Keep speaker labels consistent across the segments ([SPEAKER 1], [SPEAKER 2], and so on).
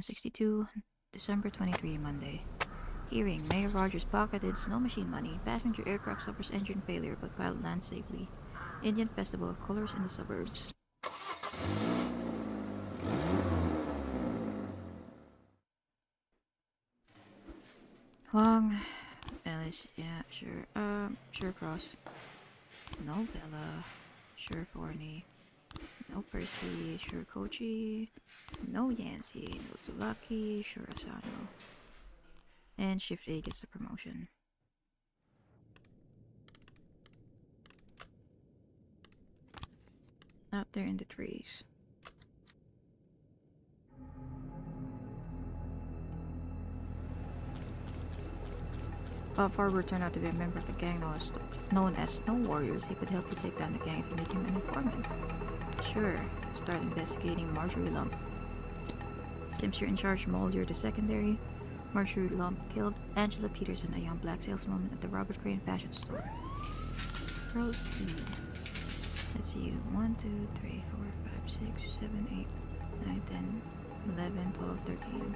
[SPEAKER 1] 162, December 23, Monday. Hearing, Mayor Rogers pocketed snow machine money. Passenger aircraft suffers engine failure but pilot lands safely. Indian Festival of Colors in the suburbs. Huang, Alice, yeah, sure. Sure Cross. No Bella. Sure Forney. No Percy. Sure Kochi. No Yancy. No Tsubaki. Sure Asano. And Shift A gets the promotion. Out there in the trees. Bob Farber turned out to be a member of the gang known as Snow Warriors. He could help you take down the gang if you make him an informant. Sure, start investigating Marjorie Lump. Since you're in charge, Mold, you're the secondary. Marjorie Lump killed Angela Peterson, a young black saleswoman at the Robert Crane fashion store. Proceed. Let's see. 1, 2, 3, 4, 5, 6, 7, 8, 9, 10, 11, 12, 13,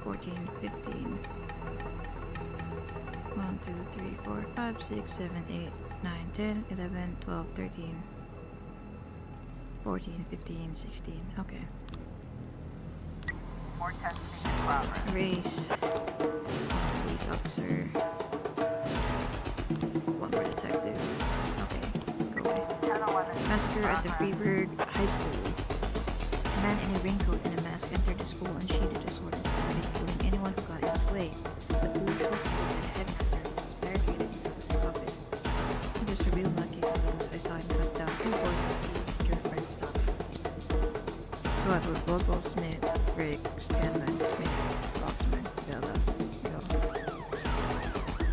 [SPEAKER 1] 14, 15. 1, 2, 3, 4, 5, 6, 7, 8, 9, 10, 11, 12, 13, 14, 15, 16. Okay. Race. Police officer. One more detective. Okay, go away. Massacre at the Freeburg High School. A man in a raincoat and a mask entered the school and sheathing a sword and started killing anyone who got in his way. The police were told that the headmaster was barricaded himself in his office. It was a real nutcase of those. I saw him cut down 2 boys during the first stop. So I wrote Vogel, Smith, Brink, Scanlon, Smith, Boxman, Bella,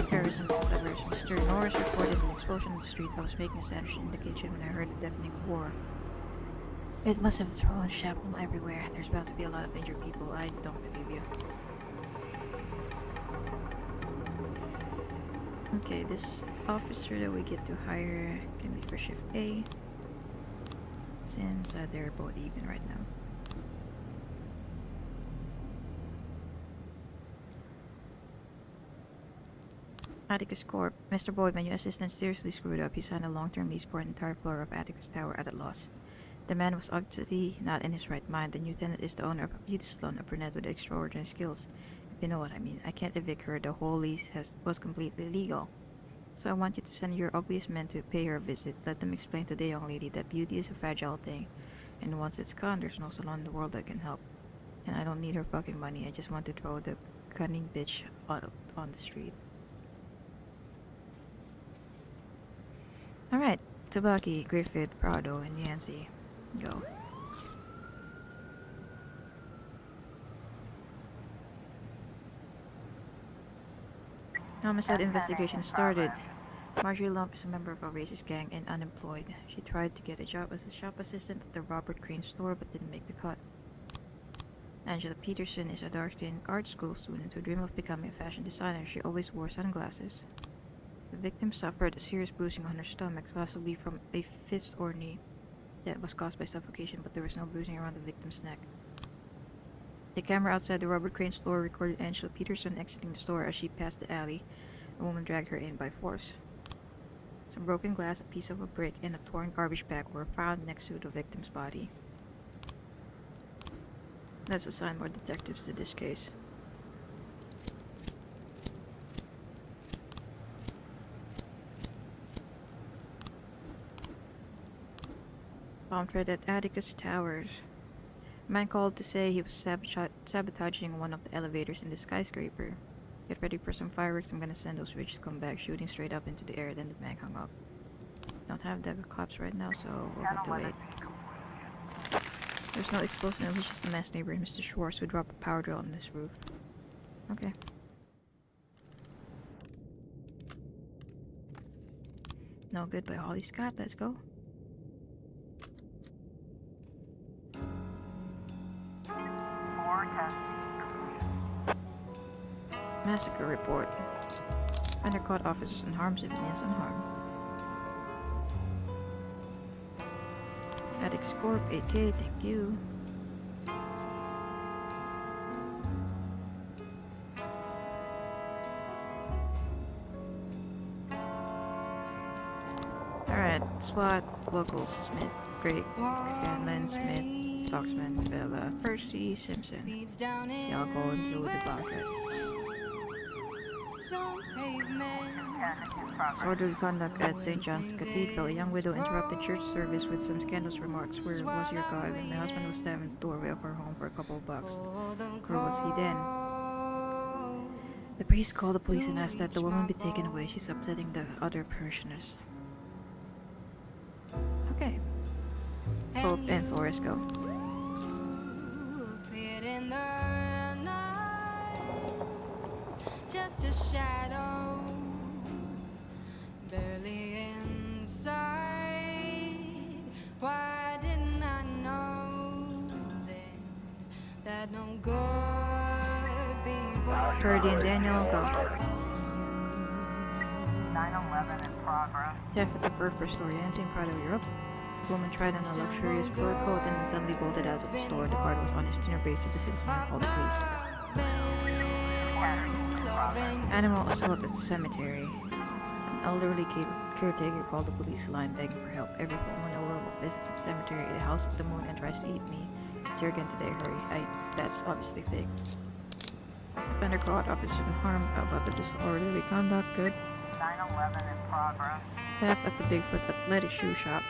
[SPEAKER 1] Harrison suburbs. Mr. Norris reported an explosion in the street. I was making a sandwich in the kitchen when I heard a deafening roar. It must have thrown shrapnel everywhere. There's bound to be a lot of injured people. I don't believe you. Okay, this officer that we get to hire can be for Shift A, since they're both even right now. Atticus Corp. Mr. Boydman, your assistant seriously screwed up. He signed a long-term lease for an entire floor of Atticus Tower at a loss. The man was obviously not in his right mind. The new tenant is the owner of a beauty salon, a brunette with extraordinary skills. If you know what I mean. I can't evict her. The whole lease was completely legal. So I want you to send your ugliest men to pay her a visit. Let them explain to the young lady that beauty is a fragile thing, and once it's gone, there's no salon in the world that can help. And I don't need her fucking money. I just want to throw the cunning bitch on the street. Alright, Tabaki, Griffith, Prado, and Yancey. Go. Homicide investigation started. Marjorie Lump is a member of a racist gang and unemployed. She tried to get a job as a shop assistant at the Robert Crane store but didn't make the cut. Angela Peterson is a dark-skinned art school student who dreamed of becoming a fashion designer. She always wore sunglasses. The victim suffered a serious bruising on her stomach, possibly from a fist or knee. That was caused by suffocation, but there was no bruising around the victim's neck. The camera outside the Robert Crane store recorded Angela Peterson exiting the store. As she passed the alley, a woman dragged her in by force. Some broken glass, a piece of a brick, and a torn garbage bag were found next to the victim's body. Let's assign more detectives to this case. Bomb threat at Atticus Towers. A man called to say he was sabotaging one of the elevators in the skyscraper. Get ready for some fireworks. I'm gonna send those rich scumbags shooting straight up into the air. Then the man hung up. Don't have the cops right now, so we'll have to wait. There's no explosion. It was just a mass neighbor, Mr. Schwartz, who dropped a power drill on this roof. Okay. No good by Holly Scott. Let's go. Massacre report. Undercaught officers unharmed, civilians unharmed. Atticus Corp, 8K, thank you. Alright, SWAT, locals, Smith, Drake, Scanlon, Smith, Foxman, Bella, Percy, Simpson. Y'all go into the bunker. Disorderly conduct at St. John's Cathedral. A young widow interrupted church service with some scandalous remarks. Where was your God when my husband was stabbed in the doorway of her home for a couple of bucks? Where was he then? The priest called the police and asked that the woman be taken away. She's upsetting the other parishioners. Okay. Hope and Flores go.
[SPEAKER 2] Just a shadow, barely inside. Why didn't I know then that no good be born?
[SPEAKER 1] Ferdy and Daniel go.
[SPEAKER 3] 911 in progress.
[SPEAKER 1] Theft at the Fur store. Yancy and Prado, you're up. The woman tried on a luxurious fur coat and then suddenly bolted out of the store. The guard was on his dinner base to the citizen and called the police. Animal assault at the cemetery. An elderly caretaker called the police line begging for help. Every woman in the world visits the cemetery, the house at the moon, and tries to eat me. It's here again today, hurry. That's obviously fake. Offender caught, officer harmed about the disorderly conduct, good.
[SPEAKER 3] 911 in progress.
[SPEAKER 1] Theft at the Bigfoot athletic shoe shop.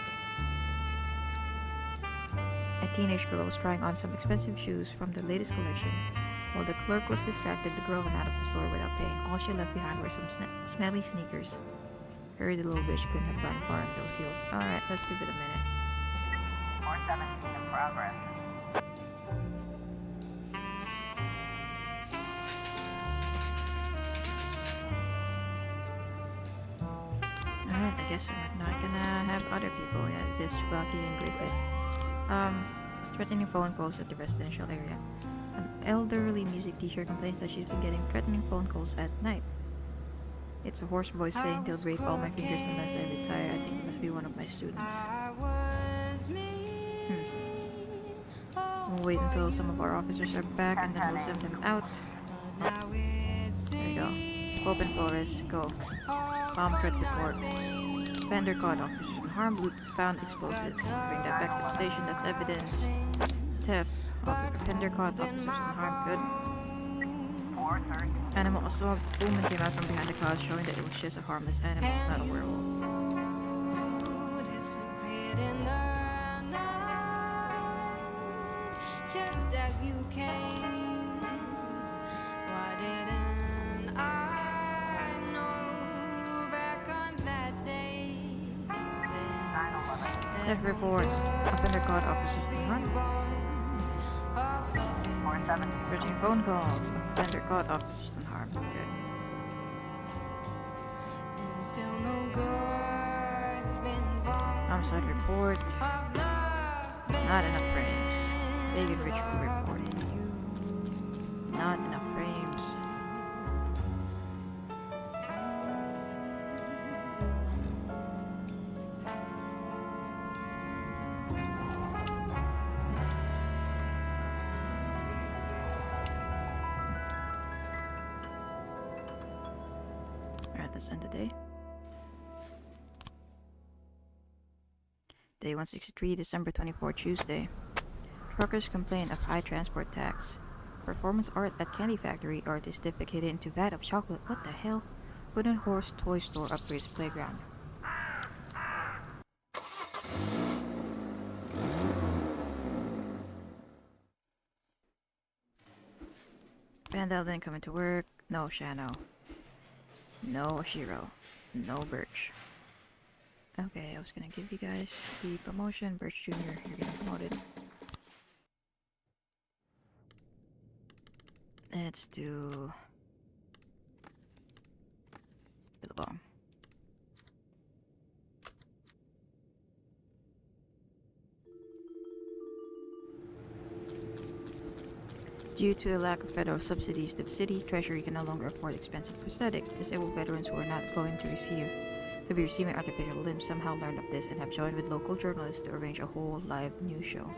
[SPEAKER 1] A teenage girl was trying on some expensive shoes from the latest collection. While the clerk was distracted, the girl went out of the store without paying. All she left behind were some smelly sneakers. Hurry, the little bitch couldn't have gone far in those heels. Alright, let's give it a minute.
[SPEAKER 3] 417 in progress.
[SPEAKER 1] Alright, I guess we're not gonna have other people. Yeah, it's just Chubaki and Griffith. Threatening phone calls at the residential area. An elderly music teacher complains that she's been getting threatening phone calls at night. It's a hoarse voice saying they'll break all my fingers unless I retire. I think it must be one of my students. We'll wait until some of our officers are back and then we'll send them out. Oh. There we go. Open Flores, go. Bomb threat report. Fender caught, officers in harm, loot found explosives. Bring that back to the station, that's evidence. Theft. Fender caught, officers in harm, good.
[SPEAKER 3] 430.
[SPEAKER 1] Animal assault. Woman came out from behind the cloud showing that it was just a harmless animal, not a werewolf.
[SPEAKER 2] Disappeared in the night, just as you came. Why didn't I know back on that day?
[SPEAKER 3] 911.
[SPEAKER 1] Theft report. Offender caught, officers in harm.
[SPEAKER 3] 417.
[SPEAKER 1] 13 phone calls. Offender caught, officers in harm, good.
[SPEAKER 2] And still no good's been born.
[SPEAKER 1] Homicide report.
[SPEAKER 2] Of love,
[SPEAKER 1] Not enough frames. Bacon ritual report. Not enough frames. Alright, let's end the day. Day 163, December 24, Tuesday. Truckers complain of high transport tax. Performance art at Candy Factory. Artist defecated into vat of chocolate. What the hell? Wooden Horse Toy Store upgrades playground. Vandal didn't come into work. No Shano. No Oshiro. No Birch. Okay, I was gonna give you guys the promotion. Birch Jr., you're getting promoted. Let's do Billabong. Due to a lack of federal subsidies, the city's treasury can no longer afford expensive prosthetics. Disabled veterans who are not going to be receiving artificial limbs somehow learned of this and have joined with local journalists to arrange a whole live news show.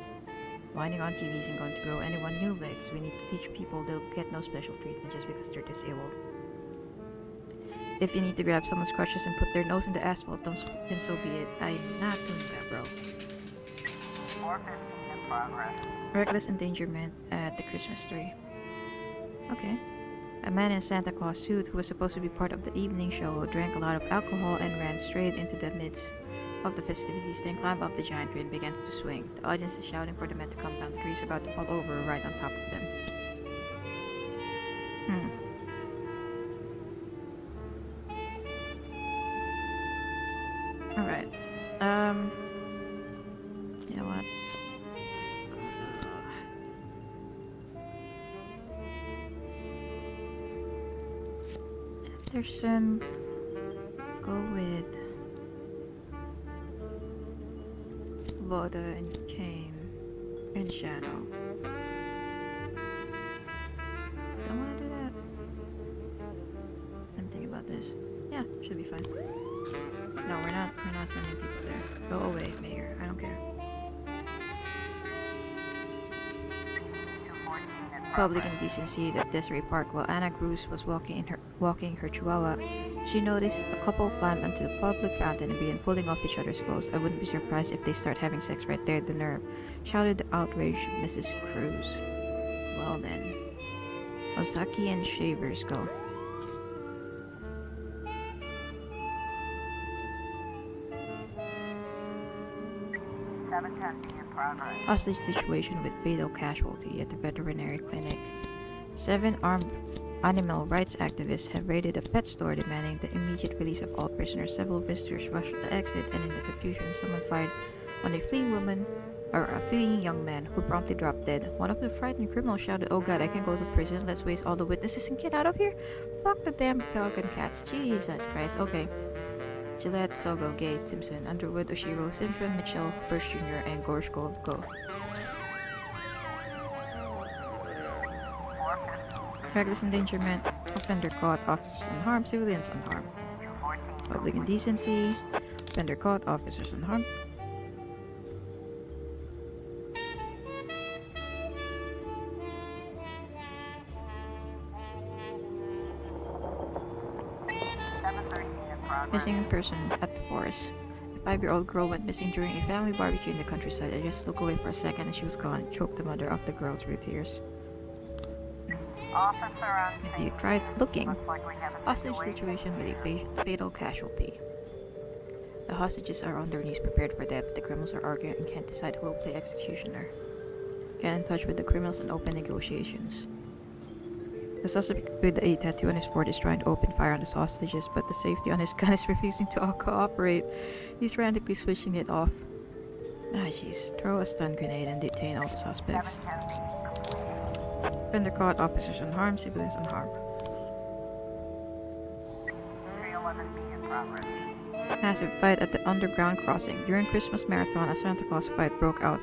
[SPEAKER 1] Whining on TV isn't going to grow anyone new legs. We need to teach people they'll get no special treatment just because they're disabled. If you need to grab someone's crutches and put their nose in the asphalt, then so be it. I'm not doing that, bro.
[SPEAKER 3] 415 in progress.
[SPEAKER 1] Reckless endangerment at the Christmas tree. Okay. A man in Santa Claus suit who was supposed to be part of the evening show drank a lot of alcohol and ran straight into the midst of the festivities, then climbed up the giant tree and began to swing. The audience is shouting for the man to come down. The tree is about to fall over right on top of them. Alright. You know what? Anderson. Go with Voda and Kane and Shadow. Don't wanna do that. I'm thinking about this. Yeah, should be fine. No, we're not sending people there. Go away, Mayor. I don't care.
[SPEAKER 3] 214 in
[SPEAKER 1] Public
[SPEAKER 3] progress.
[SPEAKER 1] indecency at Desiree Park. While Anna Cruz was walking her chihuahua, she noticed a couple climb onto the public fountain and began pulling off each other's clothes. I wouldn't be surprised if they start having sex right there. The nerve! Shouted the outraged Mrs. Cruz. Well then, Ozaki and Shavers go.
[SPEAKER 3] 710 in progress.
[SPEAKER 1] Hostage situation with fatal casualty at the veterinary clinic. 7 armed animal rights activists have raided a pet store demanding the immediate release of all prisoners. Several visitors rushed the exit, and in the confusion, someone fired on a fleeing young man who promptly dropped dead. One of the frightened criminals shouted, "Oh God, I can go to prison. Let's waste all the witnesses and get out of here. Fuck the damn dog and cats. Jesus Christ." Okay. Gillette, Sogo, Gay, Simpson, Underwood, Oshiro, Sintron, Mitchell, Burst Jr., and Gorshko go.
[SPEAKER 3] 415.
[SPEAKER 1] Reckless endangerment, offender caught, officers unharmed, civilians unharmed.
[SPEAKER 3] 214.
[SPEAKER 1] Public indecency, offender caught, officers unharmed. Missing person at the forest. A 5-year-old girl went missing during a family barbecue in the countryside. I just looked away for a second and she was gone. Choked the mother of the girl through tears.
[SPEAKER 3] Officer on
[SPEAKER 1] Have you
[SPEAKER 3] scene.
[SPEAKER 1] tried looking?
[SPEAKER 3] Looks like we have a
[SPEAKER 1] Hostage situation with a fatal casualty. The hostages are on their knees prepared for death, but the criminals are arguing and can't decide who will play executioner. Get in touch with the criminals and open negotiations. The suspect with a tattoo on his forehead is trying to open fire on his hostages, but the safety on his gun is refusing to cooperate. He's frantically switching it off. Ah, jeez. Throw a stun grenade and detain all the suspects.
[SPEAKER 3] 710
[SPEAKER 1] Offender caught, officers unharmed, civilians unharmed.
[SPEAKER 3] 311B in progress.
[SPEAKER 1] Massive fight at the underground crossing. During Christmas marathon, a Santa Claus fight broke out,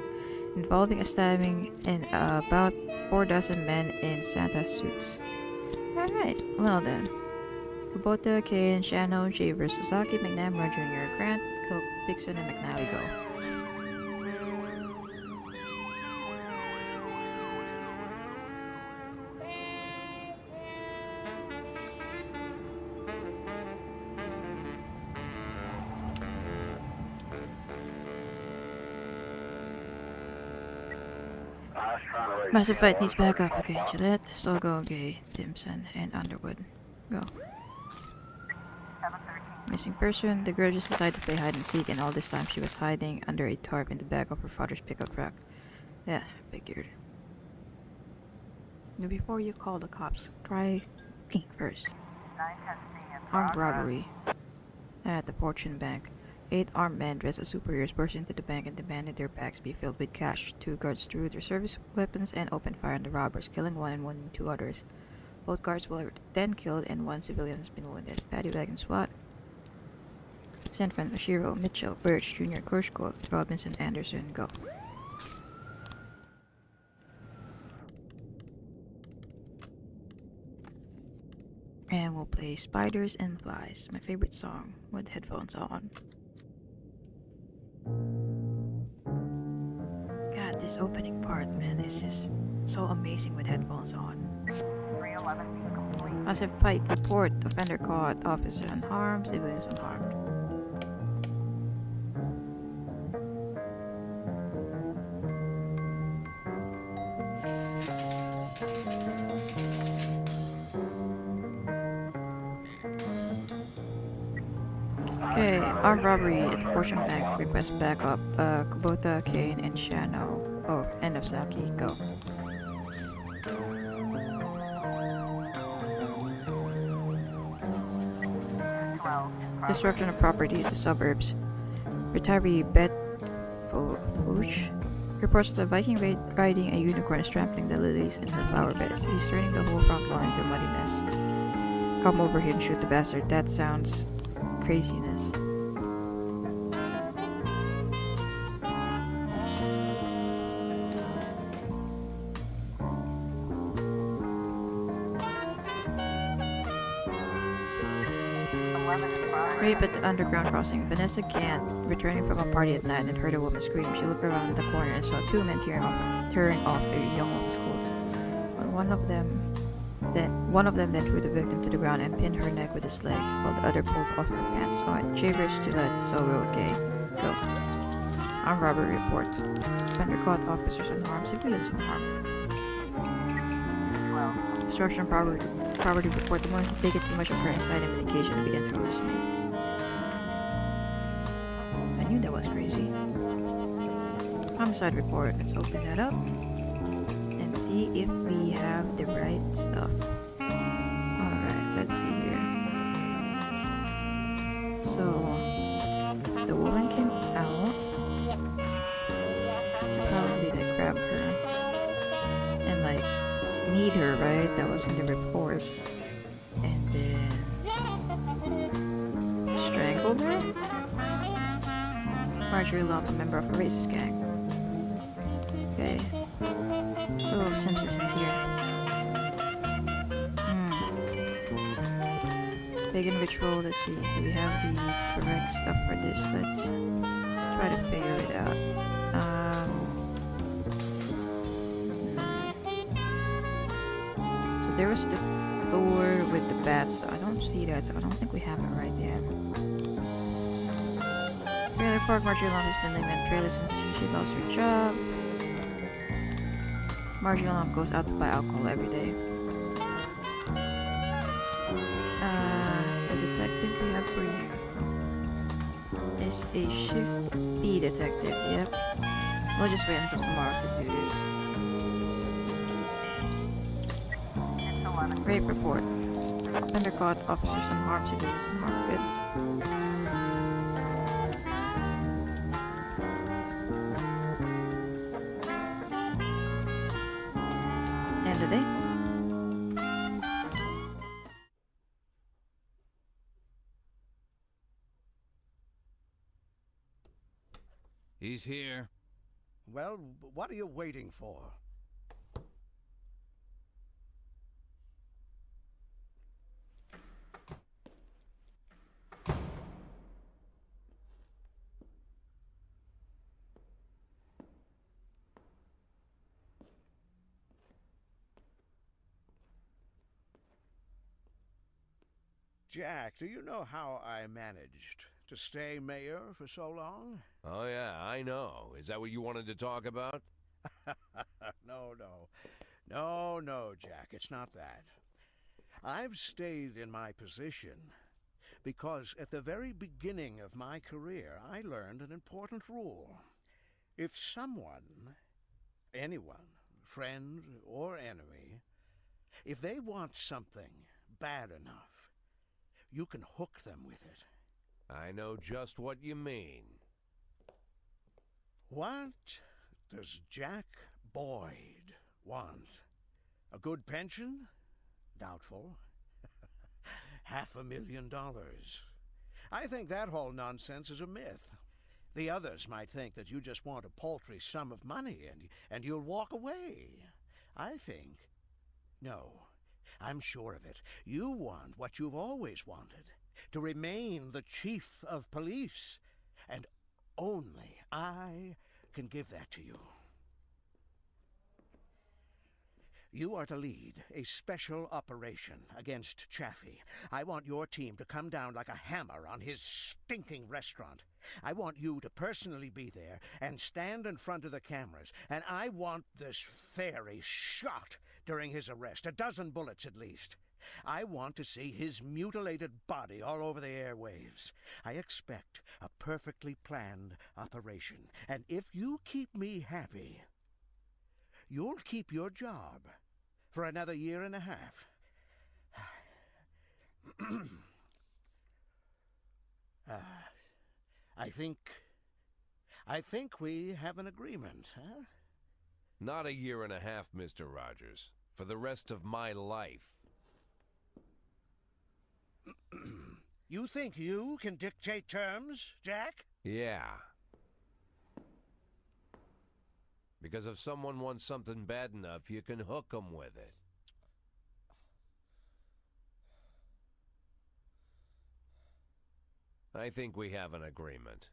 [SPEAKER 1] involving a stabbing and about 4 dozen men in Santa suits. Alright, well then. Kubota, Kane, Shano, Shaver, Sasaki, McNamara Jr., Grant, Cook, Dixon, and McNally go. Massive fight needs backup. Okay, Gillette, Sogo, Gay, Timpson, and Underwood. Go.
[SPEAKER 3] 713.
[SPEAKER 1] Missing person. The girl just decided to play hide and seek, and all this time she was hiding under a tarp in the back of her father's pickup truck. Yeah, figured. Now before you call the cops, try Pink first.
[SPEAKER 3] 910C in
[SPEAKER 1] Armed
[SPEAKER 3] progress.
[SPEAKER 1] robbery at the Fortune Bank. 8 armed men dressed as superheroes burst into the bank and demanded their bags be filled with cash. 2 guards drew their service weapons and opened fire on the robbers, killing 1 and wounding 2 others. Both guards were then killed and 1 civilian has been wounded. Paddy wagon SWAT. Sanfran, Oshiro, Mitchell, Birch, Jr., Korshko, Robinson, Anderson, go. And we'll play Spiders and Flies, my favorite song, with headphones on. God, this opening part, man, is just so amazing with headphones on.
[SPEAKER 3] 311B complete.
[SPEAKER 1] Massive fight. Report. Offender caught. Officer unharmed. Civilians unharmed. Okay, armed robbery at the Fortune Bank. Request backup. Kubota, Kane, and Shano. Oh, end of Saki. Go. Destruction of property in the suburbs. Retiree Beth Fouch reports that a Viking riding a unicorn is trampling the lilies in her flower beds. He's turning the whole front lawn into a muddy mess. Come over here and shoot the bastard. That sounds craziness. Rape at the underground crossing. Vanessa Gant, returning from a party at night and heard a woman scream. She looked around the corner and saw two men tearing off a young woman's clothes. One of them then threw the victim to the ground and pinned her neck with his leg, while the other pulled off her pants. Shavers, Gillette, Solo, Gay. Go. Armed robbery report. Offender caught. Officers unharmed. Civilians unharmed. Destruction of property report. The woman had taken too much of her inside medication and began to hallucinate. I knew that was crazy. Homicide report. Let's open that up and see if we have the right stuff. Alright, let's see here. So, the woman came out to probably like grab her and like need her, right? That was in the report. And then strangled her? Marjorie Lump, a member of a racist gang. Okay. Oh, Simpsons in here. Pagan ritual, let's see. Do we have the correct stuff for this? Let's try to figure it out. So there was the door with the bats, so I don't see that, so I don't think we have it right yet. Trailer park, Marjorie Lump has been living in a trailer since she lost her job. Marjorie Lump goes out to buy alcohol every day. The detective we have for you is a shift B detective, yep. We'll just wait until tomorrow to do this. Rape report. Offender caught, officers unharmed, civilians unharmed. Good. End of the day.
[SPEAKER 4] He's here.
[SPEAKER 5] Well, what are you waiting for? Jack, do you know how I managed to stay mayor for so long?
[SPEAKER 4] Oh, yeah, I know. Is that what you wanted to talk about?
[SPEAKER 5] No, Jack, it's not that. I've stayed in my position because at the very beginning of my career, I learned an important rule. If someone, anyone, friend or enemy, if they want something bad enough, you can hook them with it.
[SPEAKER 4] I know just what you mean.
[SPEAKER 5] What does Jack Boyd want? A good pension? Doubtful. $500,000. I think that whole nonsense is a myth. The others might think that you just want a paltry sum of money and you'll walk away. I think, no, I'm sure of it. You want what you've always wanted, to remain the chief of police, and only I can give that to you. You are to lead a special operation against Chaffee. I want your team to come down like a hammer on his stinking restaurant. I want you to personally be there and stand in front of the cameras. And I want this fairy shot during his arrest. 12 bullets at least. I want to see his mutilated body all over the airwaves. I expect a perfectly planned operation. And if you keep me happy, you'll keep your job for another 1.5 years. I think we have an agreement, huh?
[SPEAKER 4] Not 1.5 years, Mr. Rogers. For the rest of my life.
[SPEAKER 5] You think you can dictate terms, Jack?
[SPEAKER 4] Yeah. Because if someone wants something bad enough, you can hook them with it. I think we have an agreement.